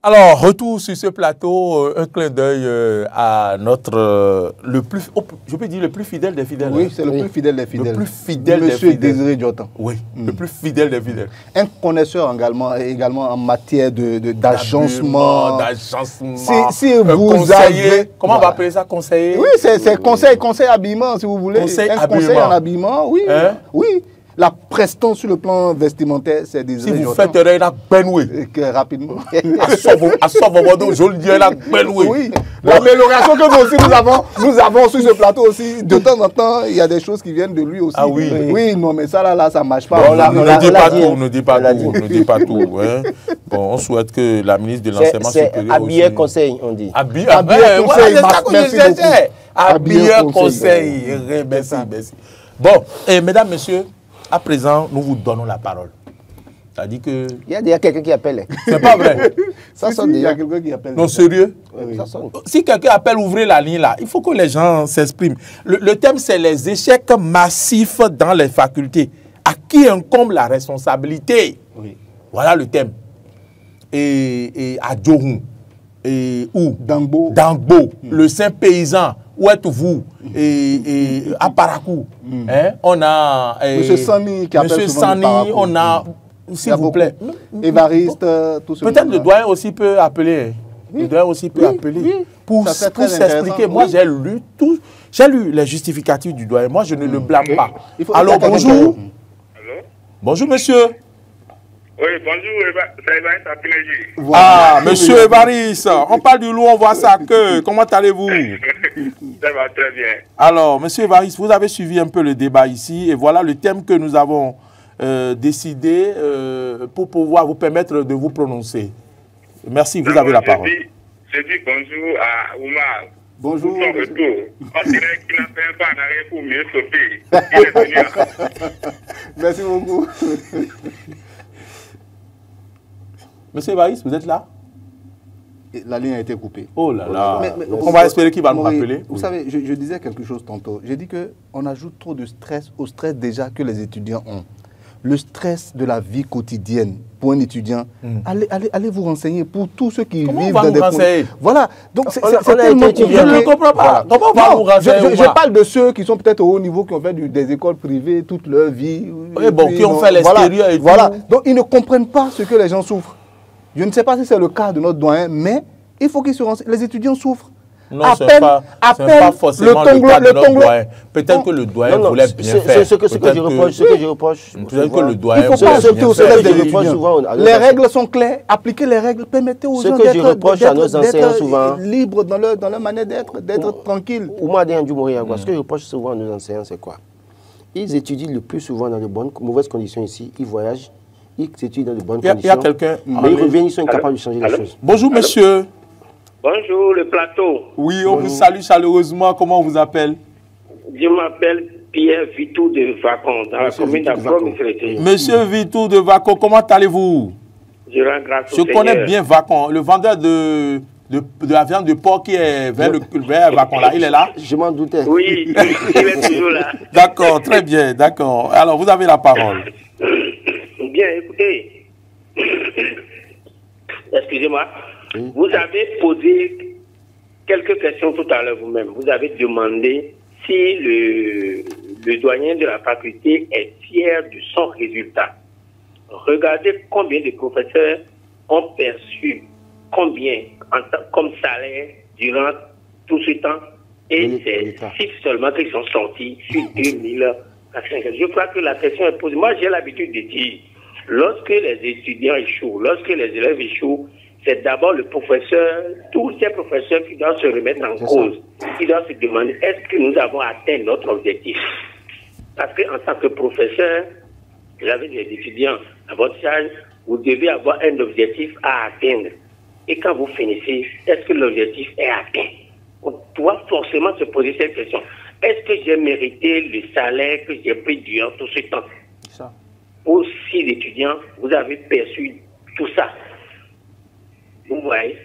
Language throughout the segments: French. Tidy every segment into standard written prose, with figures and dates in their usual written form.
Alors, retour sur ce plateau, un clin d'œil à notre, je peux dire le plus fidèle des fidèles. Oui, c'est le plus fidèle des fidèles. Le plus fidèle des Monsieur fidèles. Désiré Diotan. Oui, le plus fidèle des fidèles. Un connaisseur également en matière d'agencement. Si vous conseiller, avez... comment on va appeler ça, conseiller? Oui, c'est conseil habillement, si vous voulez. Conseil conseil en habillement, oui. Hein? Oui. La prestance sur le plan vestimentaire, c'est Désiré Si vous Diotan. faites la benoué. Rapidement. À sauve je le dis, la benoué. Oui. L'amélioration que nous avons sur ce plateau aussi, de temps en temps, il y a des choses qui viennent de lui aussi. Ah oui. Oui, non, mais ça là, ça ne marche pas. Bon, ne dis pas tout. Hein. Bon, on souhaite que la ministre de l'enseignement supérieur habillé aussi... conseil, on dit. Habillé conseil, merci beaucoup. Habillé conseil. Merci. Bon, et mesdames, messieurs, à présent, nous vous donnons la parole. Ça dit que... Il y a déjà quelqu'un qui appelle. C'est pas vrai. Ça sonne déjà. Il y a quelqu'un qui appelle. Non, sérieux? Oui. Ça sonne. Si quelqu'un appelle, ouvrez la ligne là. Il faut que les gens s'expriment. Le thème, c'est les échecs massifs dans les facultés. À qui incombe la responsabilité? Oui. Voilà le thème. Et à Djohou. Et où? Dangbo. Le saint paysan. Où êtes-vous? Et à Parakou. Hein? On a... Monsieur Sani qui appelle Monsieur souvent Sani, on a... S'il vous plaît. Évariste, tout ce Peut-être le doyen aussi peut appeler. Le doyen aussi peut appeler. Pour s'expliquer. Moi, j'ai lu tout. J'ai lu les justificatifs du doyen. Moi, je ne le blâme pas. Alors, bonjour. Bonjour, monsieur. Oui, bonjour, c'est Évariste Apinéji. Ah, monsieur Évariste, on parle du loup, on voit ça que. Comment allez-vous? Ça va très bien. Alors, monsieur Évariste, vous avez suivi un peu le débat ici, et voilà le thème que nous avons décidé pour pouvoir vous permettre de vous prononcer. Merci, vous avez la parole. Je dis bonjour à Oumar. Bonjour. Pour son retour. On dirait qu'il n'a fait pas en arrière pour mieux sauter. Il est venu. Merci beaucoup. Monsieur Évariste, vous êtes là? La ligne a été coupée. Oh là là. Donc on va espérer qu'il va nous rappeler. Vous savez, je disais quelque chose tantôt. J'ai dit qu'on ajoute trop de stress au stress déjà que les étudiants ont. Le stress de la vie quotidienne pour un étudiant, allez vous renseigner pour tous ceux qui vivent dans des renseigner? Voilà. Donc c'est tellement... Je ne comprends pas. Comment on va nous renseigner? Je parle de ceux qui sont peut-être au haut niveau, qui ont fait des écoles privées toute leur vie. Oui, bon, qui ont fait l'extérieur et tout. Voilà. Donc ils ne comprennent pas ce que les gens souffrent. Je ne sais pas si c'est le cas de notre doyen, mais il faut qu'ils se renseignent. Les étudiants souffrent. Non, ce n'est pas forcément le cas de notre doyen. Peut-être que le doyen voulait bien faire. C'est ce que je reproche. Peut-être que le doyen il faut pas sauter au stress des étudiants. Les règles sont claires. Appliquer les règles, permettez aux gens d'être libres dans leur manière d'être tranquilles. Ce que je reproche souvent à nos enseignants, c'est quoi? Ils étudient le plus souvent dans de mauvaises conditions ici. Ils voyagent. Ils étudient dans de bonnes conditions. Il y a quelqu'un. Mais ils reviennent, ils sont incapables de changer les choses. Bonjour, monsieur. Bonjour, le plateau. Oui, on vous salue chaleureusement. Comment on vous appelle? Je m'appelle Pierre Vitou de Vacon, dans la commune d'Afro-Misérité. Monsieur Vitou de Vacon, comment allez-vous? Je rends grâce au Seigneur. Je connais bien Vacon, le vendeur de la viande de porc qui est vers Vacon là. Il est là? Je m'en doutais. Oui, il est toujours là. D'accord, très bien, d'accord. Alors, vous avez la parole. Bien, écoutez. Excusez-moi. Vous avez posé quelques questions tout à l'heure vous-même. Vous avez demandé si le doyen de la faculté est fier de son résultat. Regardez combien de professeurs ont perçu combien comme salaire durant tout ce temps. Et c'est 6 seulement qui sont sortis sur 2000. Je crois que la question est posée. Moi, j'ai l'habitude de dire, lorsque les étudiants échouent, lorsque les élèves échouent, c'est d'abord le professeur, tous ces professeurs qui doivent se remettre en cause, qui doivent se demander est-ce que nous avons atteint notre objectif. Parce qu'en tant que professeur, vous avez des étudiants à votre âge, vous devez avoir un objectif à atteindre. Et quand vous finissez, est-ce que l'objectif est atteint? On doit forcément se poser cette question. Est-ce que j'ai mérité le salaire que j'ai pris durant tout ce temps? Ça. Pour 6 étudiants, vous avez perçu tout ça. Vous voyez?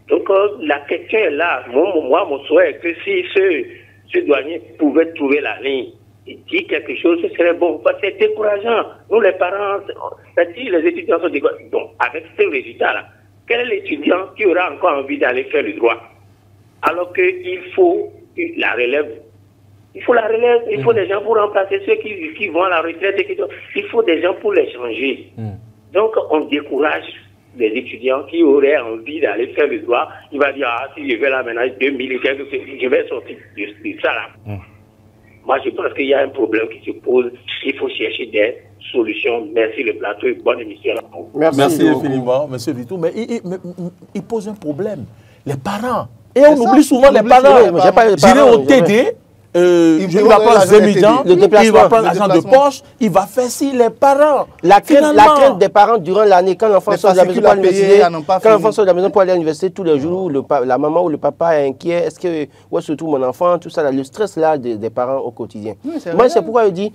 Donc, la question est là. Moi, mon souhait est que si ce douanier pouvait trouver la ligne et dire quelque chose, ce serait bon. Parce que c'est décourageant. Nous, les parents, c'est-à-dire les étudiants sont découragés. Donc, avec ce résultat-là, quel est l'étudiant qui aura encore envie d'aller faire le droit? Alors qu'il faut la relève. Il faut la relève, il faut des gens pour remplacer ceux qui vont à la retraite. Il faut des gens pour les changer. Donc, on décourage les étudiants qui auraient envie d'aller faire le droit. Il va dire, ah, si je vais là maintenant, 2000 et quelques, je vais sortir de ça là. Moi, je pense qu'il y a un problème qui se pose. Il faut chercher des solutions. Merci le plateau et bonne émission. Merci infiniment, M. Vitou. Mais il pose un problème. Les parents. Et on oublie souvent les parents. J'irai au TD. Il va prendre 2 millions, il va prendre l'argent de poche, il va faire ci, les parents. La crainte des parents durant l'année, quand l'enfant sort de la maison pour aller à l'université, quand l'enfant sort de la maison pour aller à l'université tous les jours, la maman ou le papa est inquiet, où est-ce que se trouve mon enfant, tout ça, le stress là des parents au quotidien. Moi, c'est pourquoi je dis,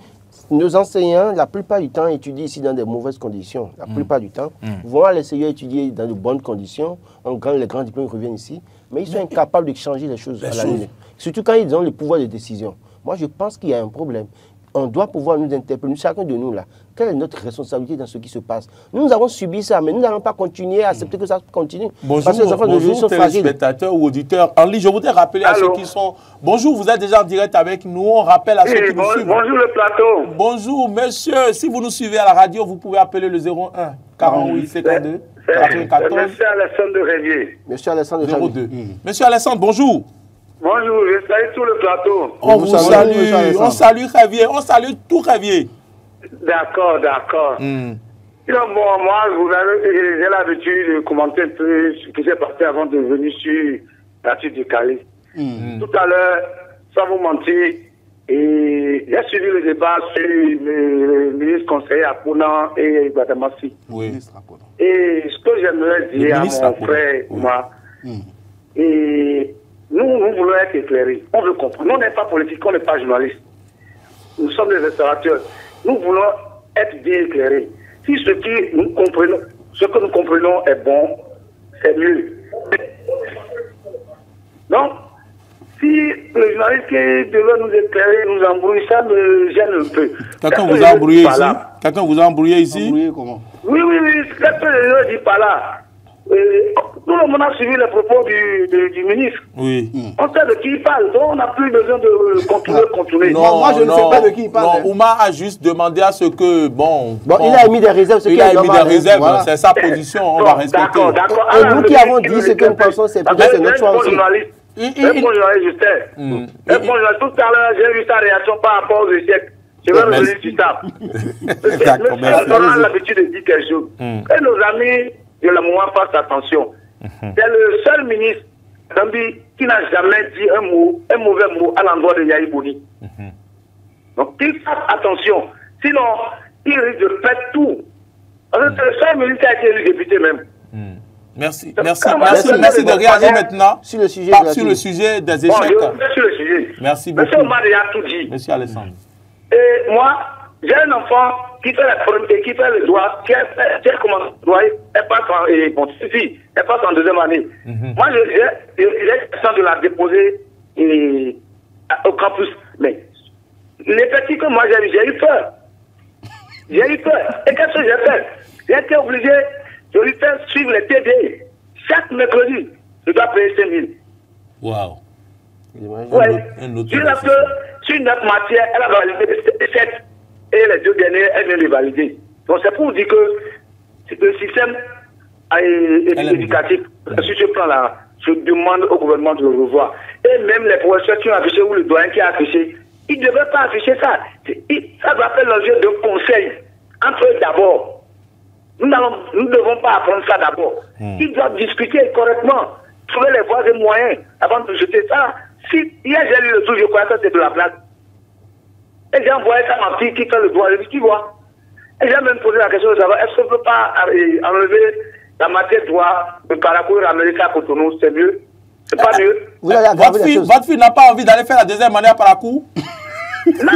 nos enseignants, la plupart du temps, étudient ici dans de mauvaises conditions. La plupart du temps, vont à l'essayer étudier dans de bonnes conditions, les grands diplômes reviennent ici, mais ils sont incapables de changer les choses à la ligne. Surtout quand ils ont le pouvoir de décision. Moi, je pense qu'il y a un problème. On doit pouvoir nous interpeller, chacun de nous là. Quelle est notre responsabilité dans ce qui se passe? Nous avons subi ça, mais nous n'allons pas continuer à accepter que ça continue. Bonjour, parce que les enfants bonjour téléspectateurs ou auditeurs. Henri, je voudrais rappeler à ceux qui sont... Bonjour, vous êtes déjà en direct avec nous. On rappelle à ceux qui nous suivent. Bonjour le plateau. Bonjour, monsieur. Si vous nous suivez à la radio, vous pouvez appeler le 01 48 52 94. Monsieur Alessandre de Révier. Monsieur Alessandre de 02. Monsieur Alessandre, bonjour. Bonjour, je salue tout le plateau. On vous salue, on salue Révier, on salue tout Révier. D'accord, d'accord. Donc, bon, moi, j'ai l'habitude de commenter un peu ce qui s'est passé avant de venir sur la suite du Cali. Tout à l'heure, sans vous mentir, j'ai suivi le débat sur le ministre conseiller Apona et Badamassi. Oui. Et ce que j'aimerais dire à mon frère, moi, et nous voulons être éclairés. On veut comprendre. Nous, on n'est pas politique, on n'est pas journaliste. Nous sommes des restaurateurs. Nous voulons être bien éclairés. Si ce que nous comprenons est bon, c'est mieux. Donc, si le journaliste qui devait nous éclairer nous embrouille, ça me gêne un peu. Quelqu'un vous a embrouillé ici? Quelqu'un vous a embrouillé ici? Embrouillé comment? Oui. Qu'est-ce que je dis par là? Tout le monde a suivi les propos du ministre. Oui. On sait de qui il parle, donc on n'a plus besoin de contourner. Non, moi je ne sais pas de qui il parle. Non, Oumar a juste demandé à ce que, bon il a émis des réserves. Il a émis des réserves, voilà. C'est sa position, on va respecter. D'accord. Et nous qui avons dit ce que nous pensons, c'est notre choix aussi. Un bon journaliste, un bon journaliste. Tout à l'heure, j'ai vu sa réaction par rapport aux échecs. Je vais revenir sur ça. On a l'habitude de dire quelque chose. Et nos amis de la mouvement fassent attention. C'est le seul ministre qui n'a jamais dit un mauvais mot à l'endroit de Yahi Boni. Donc, qu'il fasse attention. Sinon, il risque de perdre tout. Parce que c'est le seul ministre qui a été élu député même. Merci de réagir maintenant sur le sujet des échecs. Bon, je vais sur le sujet. Merci beaucoup. Monsieur Omar a tout dit. Monsieur Alessandre. Et moi, j'ai un enfant qui fait le droit, qui a commencé le droit, elle passe en deuxième année. Moi, j'ai l'impression de la déposer au campus. Mais les petits que moi j'ai eu peur. Et qu'est-ce que j'ai fait? J'ai été obligé de lui faire suivre les TD. Chaque mercredi, je dois payer 5 000. Waouh. Sur une autre matière, elle a validé 7. Et les 2 derniers, elle vient de valider. Donc c'est pour dire que le système éducatif, sur ce plan-là, je demande au gouvernement de le revoir. Et même les professeurs qui ont affiché ou le doyen qui a affiché, ils ne devaient pas afficher ça. Ça doit faire l'objet d'un conseil entre eux d'abord. Nous ne devons pas apprendre ça d'abord. Ils doivent discuter correctement, trouver les voies et moyens avant de jeter ça. Si hier j'ai lu le truc, je crois que c'est de la blague. Et j'ai envoyé ça à ma fille qui fait le droit. Je dis, tu vois. Et j'ai même posé la question de savoir, est-ce qu'on ne peut pas enlever la matière de droit de Parakou et ramener ça à Cotonou? C'est mieux. C'est pas mieux. Votre fille n'a pas envie d'aller faire la deuxième année à Parakou? Non,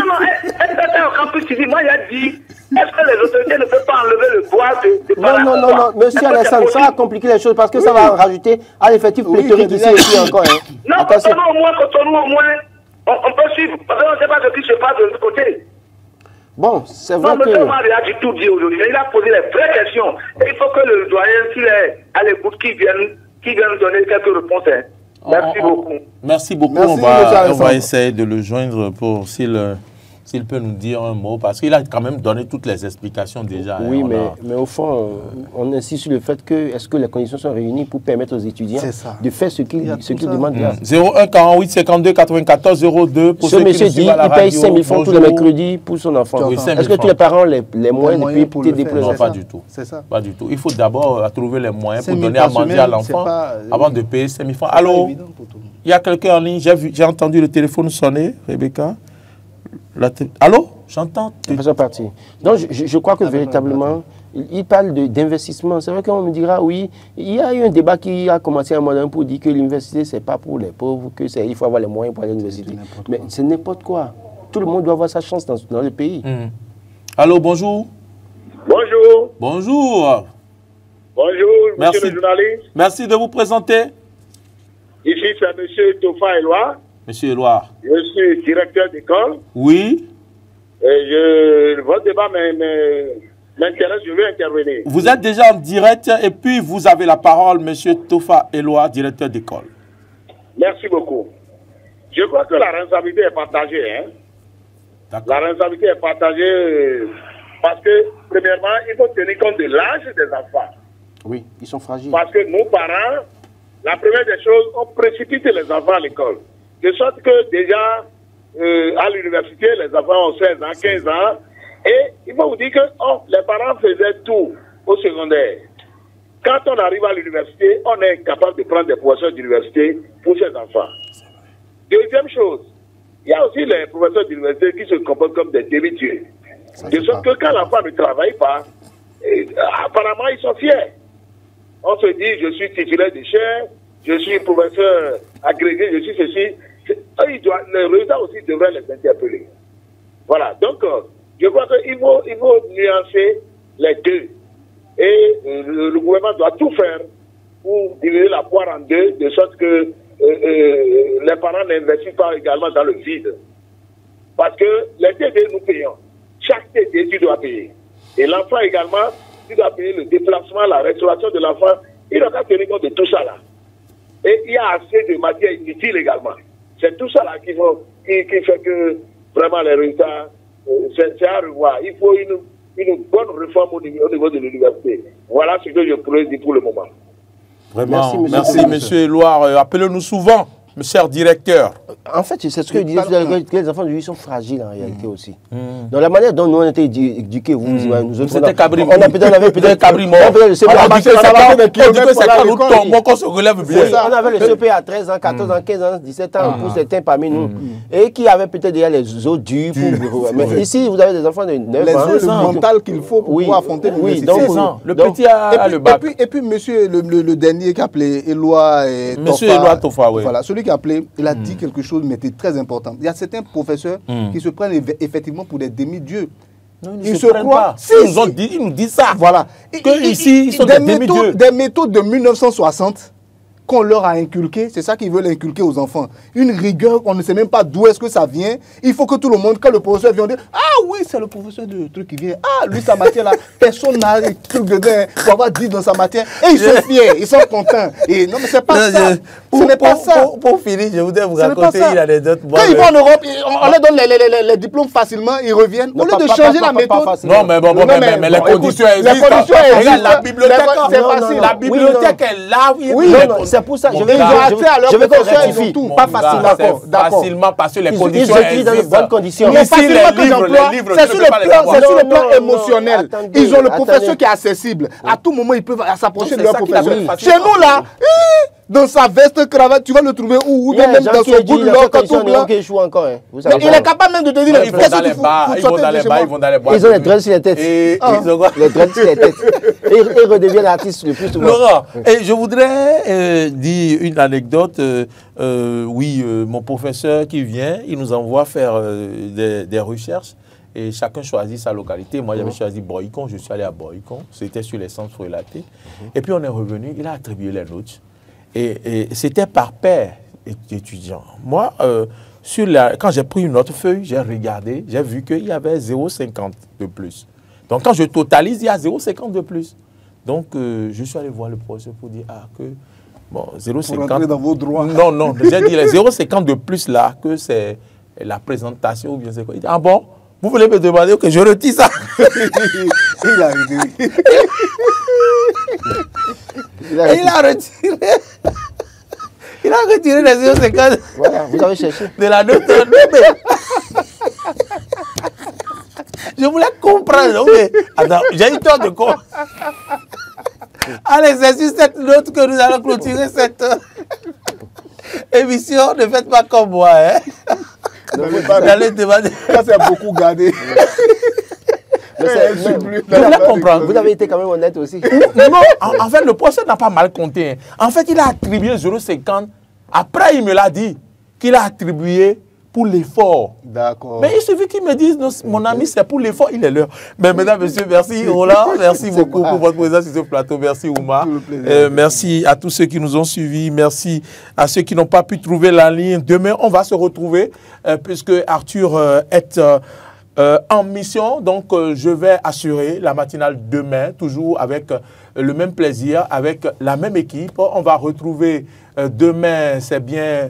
elle était au campus ici. Moi, j'ai dit, est-ce que les autorités ne peuvent pas enlever le droit de Parakou? Non, monsieur Alessandre, ça va compliquer les choses parce que ça va rajouter à l'effectif pléthorique ici encore. Non, Cotonou au moins, on peut suivre. Parce qu'on ne sait pas ce qui se passe de l'autre côté. Bon, c'est vrai que... M. Omar a tout dit aujourd'hui. Il a posé les vraies questions. Et il faut que le doyen, s'il est à l'écoute, qui vienne donner quelques réponses. Hein. Merci beaucoup. Merci beaucoup. Merci, on va essayer de le joindre pour s'il peut nous dire un mot, parce qu'il a quand même donné toutes les explications déjà. Oui, mais au fond, on insiste sur le fait que est-ce que les conditions sont réunies pour permettre aux étudiants de faire ce qu'ils demandent. 01 48 52 94 02 pour ce monsieur dit il paye 5 000 francs tous les mercredis pour son enfant. Oui, est-ce que tous les parents ont les moyens de payer pour les déplacements? Non, pas du tout. Ça. Pas du tout. Il faut d'abord trouver les moyens pour donner à manger à l'enfant avant de payer 5 000 francs. Allô? Il y a quelqu'un en ligne, j'ai entendu le téléphone sonner, Rebecca. Allô? J'entends. Donc, je crois que véritablement, il parle d'investissement. C'est vrai qu'on me dira, oui, il y a eu un débat qui a commencé à un moment pour dire que l'université, ce n'est pas pour les pauvres, qu'il faut avoir les moyens pour aller à l'université. Mais c'est n'importe quoi. Tout le monde doit avoir sa chance dans le pays. Allô, bonjour. Bonjour. Bonjour. Bonjour, monsieur le journaliste. Merci de vous présenter. Ici, c'est monsieur Tofa Eloi. Monsieur Eloi. Je suis directeur d'école. Oui. Et votre débat m'intéresse, je veux intervenir. Vous êtes déjà en direct et puis vous avez la parole, monsieur Tofa Eloi, directeur d'école. Merci beaucoup. Je crois que la responsabilité est partagée. Hein? La responsabilité est partagée parce que, premièrement, il faut tenir compte de l'âge des enfants. Oui, ils sont fragiles. Parce que nos parents, la première des choses, on précipite les enfants à l'école. De sorte que déjà, à l'université, les enfants ont 16 ans, 15 ans. Et il faut vous dire que les parents faisaient tout au secondaire. Quand on arrive à l'université, on est capable de prendre des professeurs d'université pour ces enfants. Deuxième chose, il y a aussi les professeurs d'université qui se comportent comme des demi-dieux. De sorte que quand l'enfant ne travaille pas, apparemment ils sont fiers. On se dit, je suis titulaire de chaire, je suis professeur agrégé, je suis ceci. Les résultats aussi devraient les interpeller. Voilà, donc je crois qu'il faut nuancer les deux. Et le gouvernement doit tout faire pour diviser la poire en deux, de sorte que les parents n'investissent pas également dans le vide. Parce que les TD, nous payons. Chaque TD, tu dois payer. Et l'enfant également, tu dois payer le déplacement, la restauration de l'enfant. Il doit tenir compte de tout ça là. Et il y a assez de matière inutile également. C'est tout ça là qui fait que vraiment les résultats, c'est à revoir. Il faut une bonne réforme au niveau de l'université. Voilà ce que je pourrais dire pour le moment. Vraiment, merci monsieur Éloire. Appelez-nous souvent, mon cher directeur. En fait, c'est ce que je disais, que les enfants d'aujourd'hui sont fragiles en réalité aussi. Dans la manière dont nous on était éduqués, nous autres, c'était Cabri. On avait peut-être Cabri mort. On dit que c'est quand nous tombons qu'on se relève bien. On avait le CP à 13 ans, 14 ans, 15 ans, 17 ans pour certains parmi nous. Et qui avaient peut-être déjà les os durs. Mais ici, vous avez des enfants de 9 ans. Les os mental qu'il faut pour pouvoir affronter l'université. Le petit a le bac. Et puis monsieur, le dernier qui a appelé Éloi Tofa. Monsieur Éloi Tofa, oui. Voilà, celui qui a appelé, il a dit quelque chose, mais c'était très important. Il y a certains professeurs qui se prennent effectivement pour des demi-dieux. Ils se croient. Ils nous disent ça. Voilà. Ici, ils sont des demi-dieux. Des méthodes de 1960 qu'on leur a inculquées, c'est ça qu'ils veulent inculquer aux enfants. Une rigueur, on ne sait même pas d'où est-ce que ça vient. Il faut que tout le monde, quand le professeur vient, on dit « Ah oui, c'est le professeur de truc qui vient. Ah, lui, sa matière là, personne n'a un truc dedans pour avoir dit dans sa matière. » Et ils sont fiers, ils sont contents. Et non, mais c'est pas ça. Ce n'est pas ça. Pour finir, je voudrais vous raconter une anecdote. Quand ils vont en Europe, on leur donne les diplômes facilement, ils reviennent. Au lieu de changer la méthode. Non, mais les conditions existent. Les conditions existent. La bibliothèque, c'est facile. La bibliothèque est là. Oui, c'est pour ça. Je vais rectifier. Pas facilement. Facilement parce que les conditions existent. Dans de bonnes conditions. Mais facilement que j'emploie, c'est sur le plan émotionnel. Ils ont le professeur qui est accessible. À tout moment, ils peuvent s'approcher de leur professeur. Chez nous, là, dans sa veste, cravate, tu vas le trouver où même dans son bout de l'or, quand tout blanc. Il est capable même de te dire ils vont dans les bars, ils vont dans les boîtes. Ils ont les dreads sur les têtes. Les dreads sur les têtes. Et ils redeviennent artistes le plus souvent. Laurent, je voudrais dire une anecdote. Oui, mon professeur qui vient, il nous envoie faire des recherches. Et chacun choisit sa localité. Moi, j'avais choisi Boycon. Je suis allé à Boycon. C'était sur les centres relatés. Et puis, on est revenu. Il a attribué les notes. Et c'était par paire étudiant. Moi, quand j'ai pris une autre feuille, j'ai regardé, j'ai vu qu'il y avait 0,50 de plus. Donc, quand je totalise, il y a 0,50 de plus. Donc, je suis allé voir le professeur pour dire que, bon, 0,50... Pour rentrer dans vos droits. Non, non, j'ai dit les 0,50 de plus là, que c'est la présentation ou bien c'est quoi. Il dit, ah bon, vous voulez me demander que je retire ça? Il a retiré. Il a retiré. Il a retiré les 0,50. Voilà, vous avez cherché. De la note. Je voulais comprendre. Okay. Attends, j'ai eu tort de quoi? Allez, c'est sur cette note que nous allons clôturer cette émission. Ne faites pas comme moi. Hein? Allez demander. Ça, c'est beaucoup gardé. Vous avez été quand même honnête aussi. Non, en fait, le professeur n'a pas mal compté. En fait, il a attribué 0,50. Après, il me l'a dit qu'il a attribué pour l'effort. D'accord. Mais il suffit qu'il me dise, non, mon ami, c'est pour l'effort, il est l'heure. Mais mesdames, messieurs, merci Roland, merci beaucoup pour votre présence sur ce plateau. Merci Oumar. Merci à tous ceux qui nous ont suivis. Merci à ceux qui n'ont pas pu trouver la ligne. Demain, on va se retrouver puisque Arthur est en mission. Donc, je vais assurer la matinale demain, toujours avec le même plaisir, avec la même équipe. On va retrouver demain, c'est bien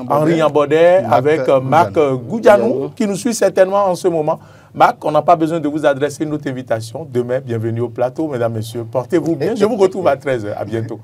Henri Ambaudet avec Marc Goudianou qui nous suit certainement en ce moment. Marc, on n'a pas besoin de vous adresser notre invitation. Demain, bienvenue au plateau, mesdames, messieurs. Portez-vous bien. Je vous retrouve à 13h. À bientôt.